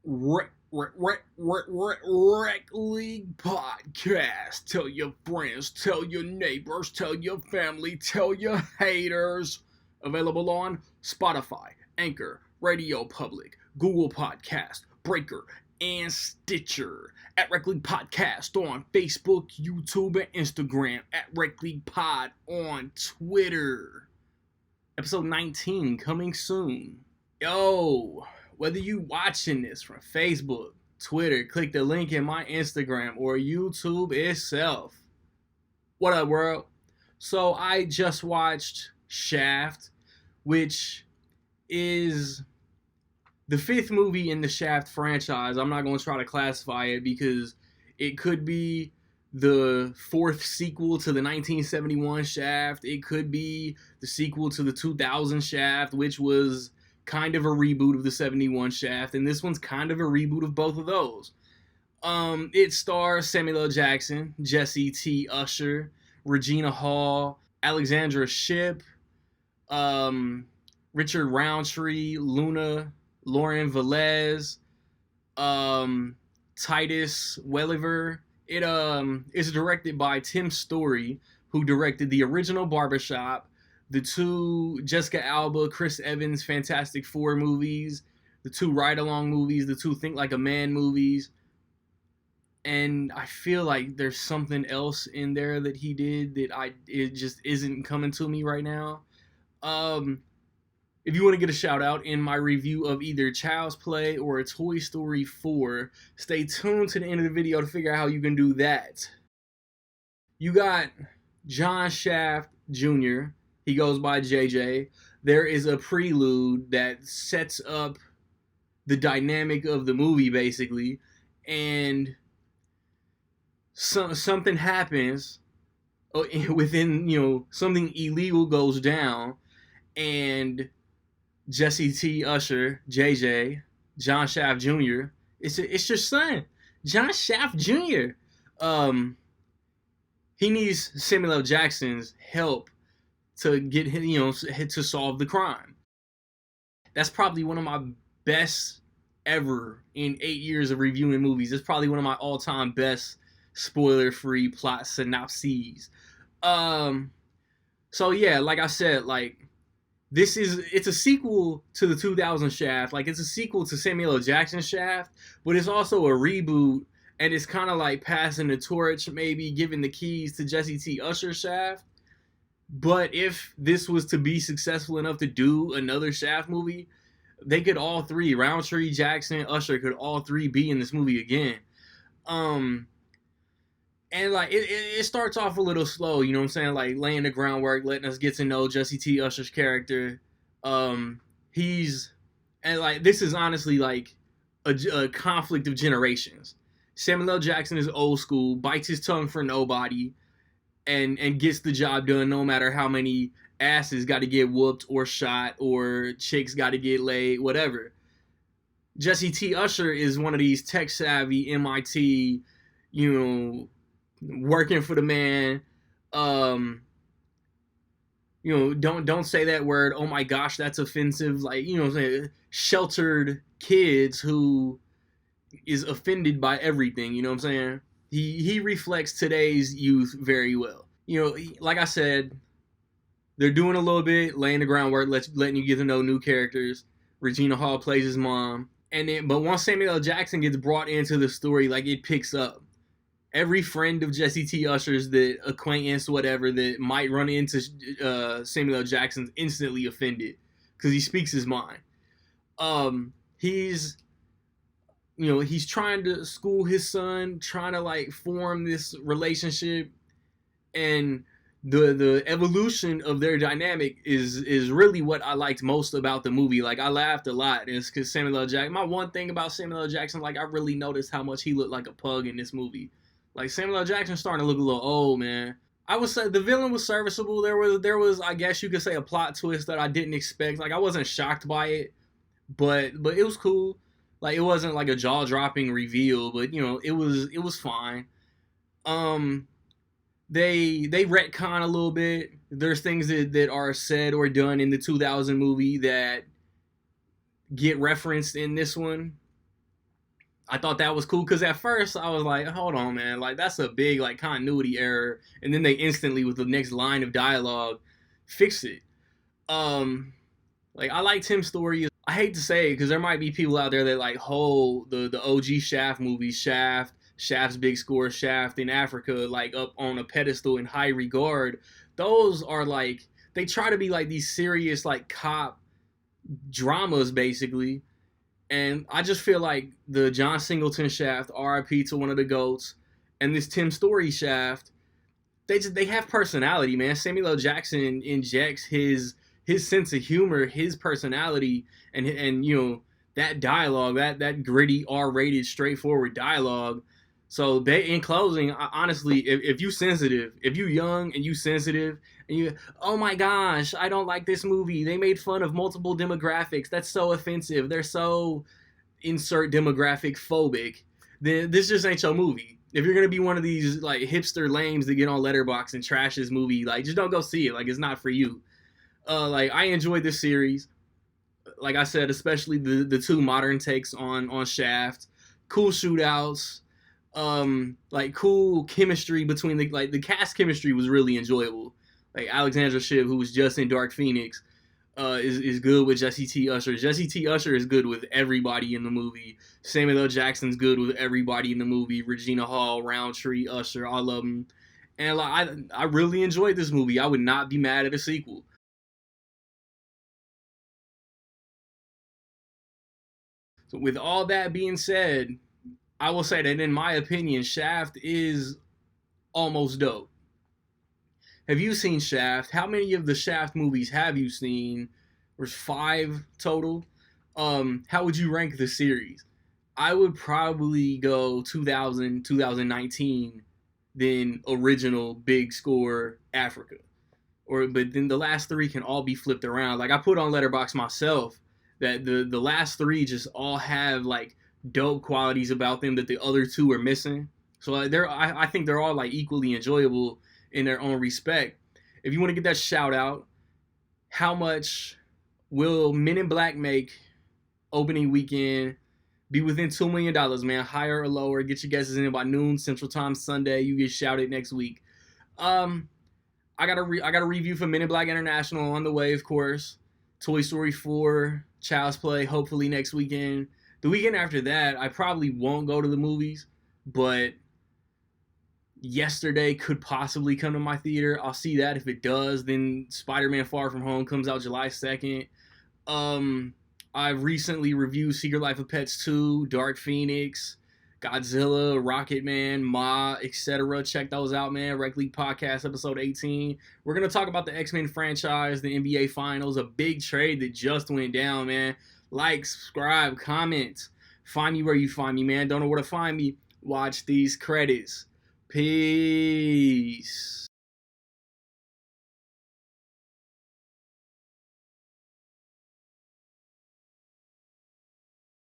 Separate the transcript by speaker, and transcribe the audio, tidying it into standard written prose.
Speaker 1: Rec League Podcast. Tell your friends, tell your neighbors, tell your family, tell your haters. Available on Spotify, Anchor, Radio Public, Google Podcast, Breaker, and Stitcher. At Rec League Podcast on Facebook, YouTube, and Instagram. At Rec League Pod on Twitter. Episode 19 coming soon. Yo, whether you watching this from Facebook, Twitter, click the link in my Instagram or YouTube itself. What up, world? So I just watched Shaft, which is the fifth movie in the Shaft franchise. I'm not going to try to classify it because it could be the fourth sequel to the 1971 Shaft. It could be the sequel to the 2000 Shaft, which was kind of a reboot of the 71 Shaft, and this one's kind of a reboot of both of those. It stars Samuel L. Jackson, Jesse T. Usher, Regina Hall, Alexandra Shipp, Richard Roundtree, Luna, Lauren Velez, Titus Welliver. It is directed by Tim Story, who directed the original Barbershop, the two Jessica Alba, Chris Evans Fantastic Four movies, the two Ride Along movies, the two Think Like a Man movies, and I feel like there's something else in there that he did that it just isn't coming to me right now. If you want to get a shout out in my review of either Child's Play or a Toy Story 4, stay tuned to the end of the video to figure out how you can do that. You got John Shaft Jr., he goes by JJ. There is a prelude that sets up the dynamic of the movie, basically, and something happens within, something illegal goes down, and Jesse T. Usher, JJ, John Shaft Jr., it's your son, John Shaft Jr. He needs Samuel L. Jackson's help to get him, to solve the crime. That's probably one of my best ever in 8 years of reviewing movies. It's probably one of my all-time best spoiler-free plot synopses. So yeah, like I said, it's a sequel to the 2000 Shaft. It's a sequel to Samuel L. Jackson Shaft, but it's also a reboot, and it's kind of like passing the torch, maybe giving the keys to Jesse T. Usher Shaft. But if this was to be successful enough to do another Shaft movie, they could all three, Roundtree, Jackson, Usher, could all three be in this movie again. And it starts off a little slow, you know what I'm saying? Laying the groundwork, letting us get to know Jesse T. Usher's character. This is honestly a conflict of generations. Samuel L. Jackson is old school, bites his tongue for nobody, and gets the job done no matter how many asses got to get whooped or shot or chicks got to get laid, whatever. Jesse T. Usher is one of these tech-savvy MIT, working for the man. Don't say that word. Oh my gosh, that's offensive. Sheltered kids who is offended by everything. You know what I'm saying? He reflects today's youth very well. Like I said, they're doing a little bit, laying the groundwork, letting you get to know new characters. Regina Hall plays his mom. But once Samuel L. Jackson gets brought into the story, it picks up. Every friend of Jesse T. Usher's, the acquaintance, whatever, that might run into Samuel L. Jackson's instantly offended because he speaks his mind. He's trying to school his son, trying to form this relationship, and the evolution of their dynamic is really what I liked most about the movie. I laughed a lot. It's because Samuel L. Jackson. My one thing about Samuel L. Jackson, I really noticed how much he looked like a pug in this movie. Samuel L. Jackson's starting to look a little old, man. I would say the villain was serviceable. There was, I guess you could say, a plot twist that I didn't expect. I wasn't shocked by it, but it was cool. It wasn't a jaw-dropping reveal, but it was fine. They retcon a little bit. There's things that are said or done in the 2000 movie that get referenced in this one. I thought that was cool because at first I was like, hold on, man, like that's a big like continuity error, and then they instantly with the next line of dialogue fix it. Um, like I like Tim's story. I hate to say it because there might be people out there that like hold the OG Shaft movies, Shaft's Big Score, Shaft in Africa, like up on a pedestal in high regard. Those are like they try to be like these serious like cop dramas basically, and I just feel like the John Singleton Shaft, R.I.P. to one of the goats, and this Tim Story Shaft, they have personality, man. Samuel L. Jackson injects his sense of humor, his personality, and you know that dialogue, that gritty R-rated, straightforward dialogue. So in closing, honestly, if you sensitive, if you young and you sensitive, and you, oh my gosh, I don't like this movie. They made fun of multiple demographics. That's so offensive. They're so insert demographic phobic. Then this just ain't your movie. If you're gonna be one of these like hipster lames that get on Letterboxd and trash this movie, like just don't go see it. Like it's not for you. Like I enjoyed this series. Like I said, especially the two modern takes on Shaft. Cool shootouts. Like cool chemistry between the cast chemistry was really enjoyable. Like Alexandra Shipp, who was just in Dark Phoenix, is good with Jesse T. Usher. Jesse T. Usher is good with everybody in the movie. Samuel L. Jackson's good with everybody in the movie. Regina Hall, Roundtree, Usher, all of them. And like I really enjoyed this movie. I would not be mad at a sequel. So with all that being said, I will say that in my opinion, Shaft is almost dope. Have you seen Shaft? How many of the Shaft movies have you seen? There's five total. How would you rank the series? I would probably go 2000, 2019, then original Big Score Africa. Or but then the last three can all be flipped around. Like I put on Letterboxd myself that the last three just all have like dope qualities about them that the other two are missing. So like, I think they're all like equally enjoyable in their own respect. If you want to get that shout out, how much will Men in Black make opening weekend? Be within $2 million, man. Higher or lower? Get your guesses in by noon Central Time Sunday. You get shouted next week. Um, I got a review for Men in Black International on the way, of course. Toy Story 4, Child's Play, hopefully next weekend. The weekend after that, I probably won't go to the movies, but Yesterday could possibly come to my theater. I'll see that. If it does, then Spider-Man Far From Home comes out July 2nd. Um, I've recently reviewed Secret Life of Pets 2, Dark Phoenix, Godzilla, Rocket Man, Ma, etc. Check those out, man. Rec League Podcast, episode 18. We're going to talk about the X-Men franchise, the NBA Finals, a big trade that just went down, man. Like, subscribe, comment. Find me where you find me, man. Don't know where to find me? Watch these credits. Peace.